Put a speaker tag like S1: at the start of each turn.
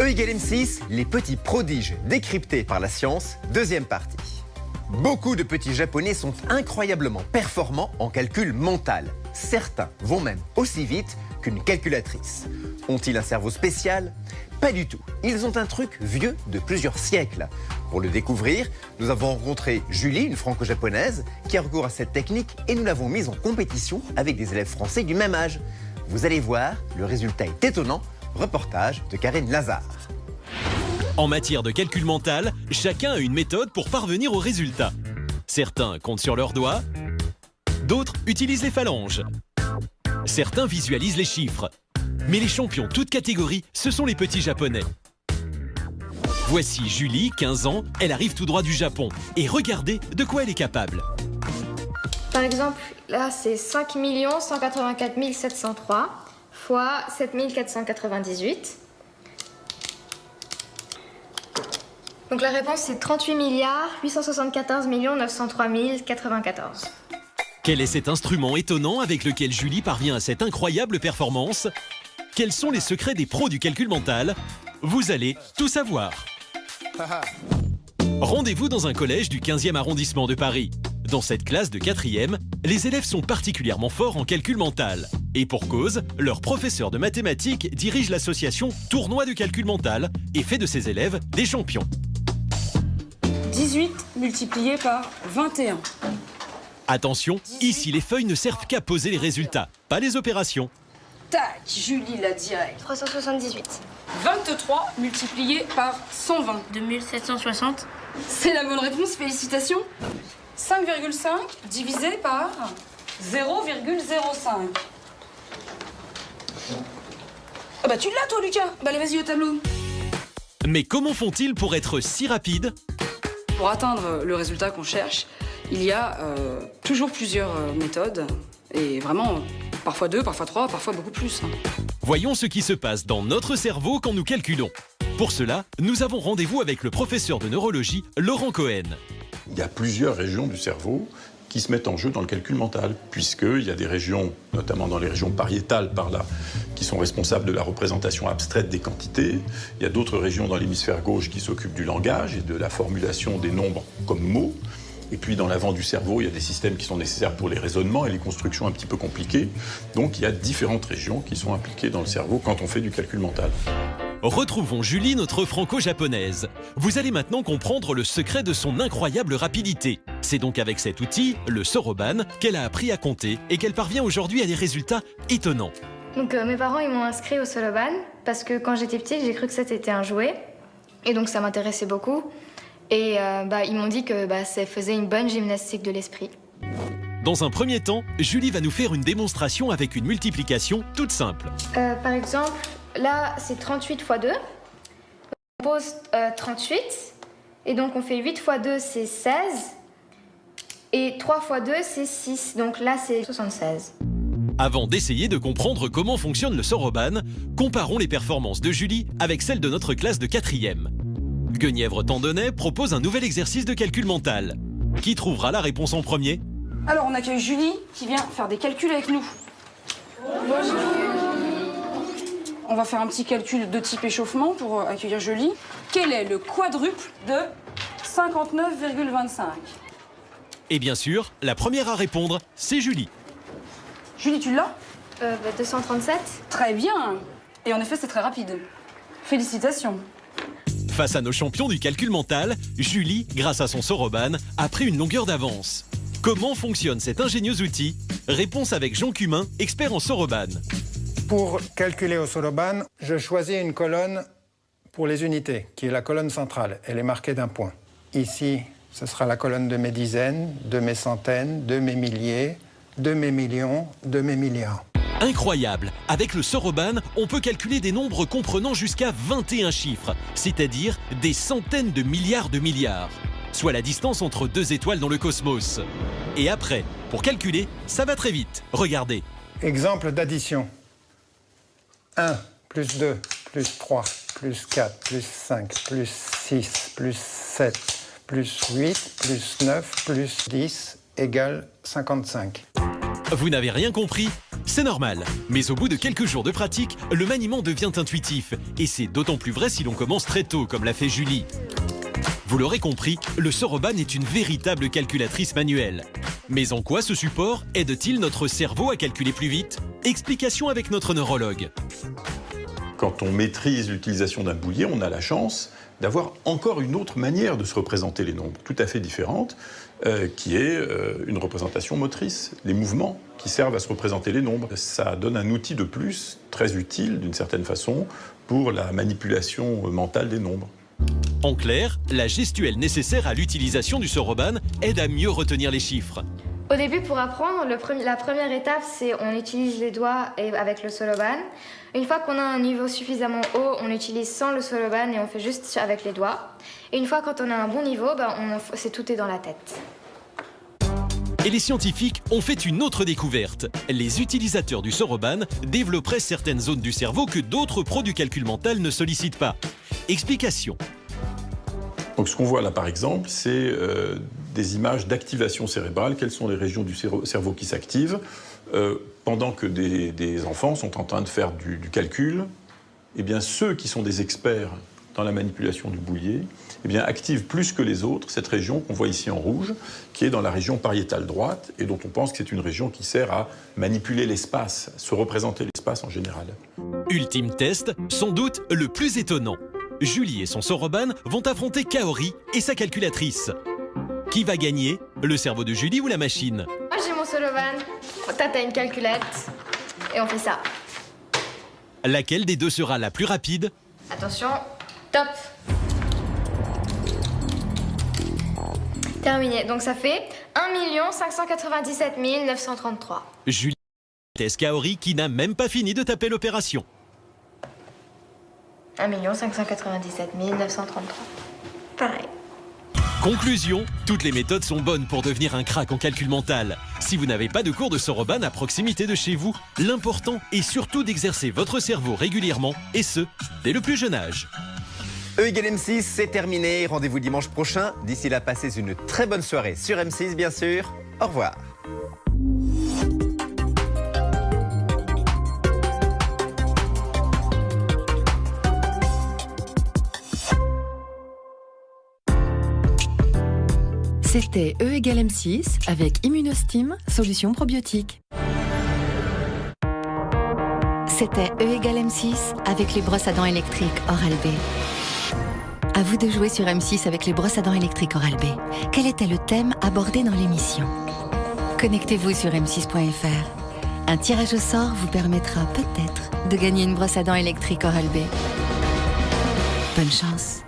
S1: égale M6, les petits prodiges décryptés par la science, deuxième partie. Beaucoup de petits japonais sont incroyablement performants en calcul mental. Certains vont même aussi vite qu'une calculatrice. Ont-ils un cerveau spécial? Pas du tout. Ils ont un truc vieux de plusieurs siècles. Pour le découvrir, nous avons rencontré Julie, une franco-japonaise, qui a recours à cette technique et nous l'avons mise en compétition avec des élèves français du même âge. Vous allez voir, le résultat est étonnant. Reportage de Karine Lazare.
S2: En matière de calcul mental, chacun a une méthode pour parvenir au résultat. Certains comptent sur leurs doigts, d'autres utilisent les phalanges. Certains visualisent les chiffres. Mais les champions toutes catégories, ce sont les petits japonais. Voici Julie, 15 ans, elle arrive tout droit du Japon. Et regardez de quoi elle est capable.
S3: Par exemple, là c'est 5 184 703 fois 7 498. Donc la réponse c'est 38 874 903 094.
S2: Quel est cet instrument étonnant avec lequel Julie parvient à cette incroyable performance? Quels sont les secrets des pros du calcul mental? Vous allez tout savoir. Rendez-vous dans un collège du 15e arrondissement de Paris. Dans cette classe de 4e, les élèves sont particulièrement forts en calcul mental. Et pour cause, leur professeur de mathématiques dirige l'association Tournoi de calcul mental et fait de ses élèves des champions.
S4: 18 multiplié par 21.
S2: Attention, ici les feuilles ne servent qu'à poser les résultats, pas les opérations.
S4: Tac, Julie la direct.
S3: 378.
S4: 23 multiplié par 120.
S3: 2760.
S4: C'est la bonne réponse, félicitations. 5,5 divisé par 0,05. Ah bah tu l'as toi Lucas. Bah allez vas-y au tableau.
S2: Mais comment font-ils pour être si rapides?
S4: Pour atteindre le résultat qu'on cherche, il y a toujours plusieurs méthodes. Et vraiment, parfois 2, parfois 3, parfois beaucoup plus.
S2: Voyons ce qui se passe dans notre cerveau quand nous calculons. Pour cela, nous avons rendez-vous avec le professeur de neurologie, Laurent Cohen.
S5: Il y a plusieurs régions du cerveau qui se mettent en jeu dans le calcul mental, puisqu'il y a des régions, notamment dans les régions pariétales par là, qui sont responsables de la représentation abstraite des quantités. Il y a d'autres régions dans l'hémisphère gauche qui s'occupent du langage et de la formulation des nombres comme mots. Et puis dans l'avant du cerveau, il y a des systèmes qui sont nécessaires pour les raisonnements et les constructions un petit peu compliquées. Donc il y a différentes régions qui sont impliquées dans le cerveau quand on fait du calcul mental.
S2: Retrouvons Julie, notre franco-japonaise. Vous allez maintenant comprendre le secret de son incroyable rapidité. C'est donc avec cet outil, le Soroban, qu'elle a appris à compter et qu'elle parvient aujourd'hui à des résultats étonnants.
S3: Donc mes parents ils m'ont inscrit au Soroban parce que quand j'étais petite j'ai cru que c'était un jouet et donc ça m'intéressait beaucoup et ils m'ont dit que ça faisait une bonne gymnastique de l'esprit.
S2: Dans un premier temps, Julie va nous faire une démonstration avec une multiplication toute simple.
S3: Par exemple, là c'est 38 x 2. On pose 38 et donc on fait 8 x 2 c'est 16 et 3 x 2 c'est 6. Donc là c'est 76.
S2: Avant d'essayer de comprendre comment fonctionne le Soroban, comparons les performances de Julie avec celles de notre classe de 4e. Guenièvre-Tandonnet propose un nouvel exercice de calcul mental. Qui trouvera la réponse en premier?
S4: Alors on accueille Julie qui vient faire des calculs avec nous. Bonjour. On va faire un petit calcul de type échauffement pour accueillir Julie. Quel est le quadruple de 59,25?
S2: Et bien sûr, la première à répondre, c'est Julie.
S4: Julie, tu l'as?
S3: 237.
S4: Très bien. Et en effet, c'est très rapide. Félicitations.
S2: Face à nos champions du calcul mental, Julie, grâce à son Soroban, a pris une longueur d'avance. Comment fonctionne cet ingénieux outil? Réponse avec Jean Cumin, expert en Soroban.
S6: Pour calculer au Soroban, je choisis une colonne pour les unités, qui est la colonne centrale. Elle est marquée d'un point. Ici, ce sera la colonne de mes dizaines, de mes centaines, de mes milliers, de mes millions, de mes milliards.
S2: Incroyable! Avec le Soroban, on peut calculer des nombres comprenant jusqu'à 21 chiffres, c'est-à-dire des centaines de milliards, soit la distance entre deux étoiles dans le cosmos. Et après, pour calculer, ça va très vite. Regardez.
S6: Exemple d'addition. 1 plus 2 plus 3 plus 4 plus 5 plus 6 plus 7 plus 8 plus 9 plus 10 égale 55.
S2: Vous n'avez rien compris? C'est normal, mais au bout de quelques jours de pratique, le maniement devient intuitif. Et c'est d'autant plus vrai si l'on commence très tôt, comme l'a fait Julie. Vous l'aurez compris, le Soroban est une véritable calculatrice manuelle. Mais en quoi ce support aide-t-il notre cerveau à calculer plus vite? Explication avec notre neurologue.
S5: Quand on maîtrise l'utilisation d'un boulier, on a la chance d'avoir encore une autre manière de se représenter les nombres, tout à fait différente, qui est une représentation motrice, les mouvements qui servent à se représenter les nombres. Ça donne un outil de plus, très utile d'une certaine façon, pour la manipulation mentale des nombres.
S2: En clair, la gestuelle nécessaire à l'utilisation du Soroban aide à mieux retenir les chiffres.
S3: Au début, pour apprendre, la première étape, c'est on utilise les doigts avec le Soroban. Une fois qu'on a un niveau suffisamment haut, on l'utilise sans le Soroban et on fait juste avec les doigts. Et une fois quand on a un bon niveau, tout est dans la tête.
S2: Et les scientifiques ont fait une autre découverte. Les utilisateurs du Soroban développeraient certaines zones du cerveau que d'autres pros du calcul mental ne sollicitent pas. Explication.
S5: Donc ce qu'on voit là par exemple, c'est des images d'activation cérébrale. Quelles sont les régions du cerveau qui s'activent pendant que des enfants sont en train de faire du calcul? Eh bien ceux qui sont des experts dans la manipulation du boulier, eh bien, active plus que les autres cette région qu'on voit ici en rouge, qui est dans la région pariétale droite, et dont on pense que c'est une région qui sert à manipuler l'espace, se représenter l'espace en général.
S2: Ultime test, sans doute le plus étonnant. Julie et son Soroban vont affronter Kaori et sa calculatrice. Qui va gagner, le cerveau de Julie ou la machine?
S3: Moi j'ai mon Soroban, toi t'as une calculette, et on fait ça.
S2: Laquelle des deux sera la plus rapide?
S3: Attention, top. Terminé. Donc ça fait 1 597 933.
S2: Julie teste Kaori qui n'a même pas fini de taper l'opération.
S3: 1 597 933. Pareil.
S2: Conclusion, toutes les méthodes sont bonnes pour devenir un crack en calcul mental. Si vous n'avez pas de cours de Soroban à proximité de chez vous, l'important est surtout d'exercer votre cerveau régulièrement, et ce, dès le plus jeune âge.
S1: E = M6, c'est terminé. Rendez-vous dimanche prochain. D'ici là, passez une très bonne soirée sur M6, bien sûr. Au revoir.
S7: C'était E = M6 avec Immunostim, solution probiotique.
S8: C'était E = M6 avec les brosses à dents électriques Oral-B. À vous de jouer sur M6 avec les brosses à dents électriques Oral-B. Quel était le thème abordé dans l'émission? Connectez-vous sur m6.fr. Un tirage au sort vous permettra peut-être de gagner une brosse à dents électrique Oral-B. Bonne chance.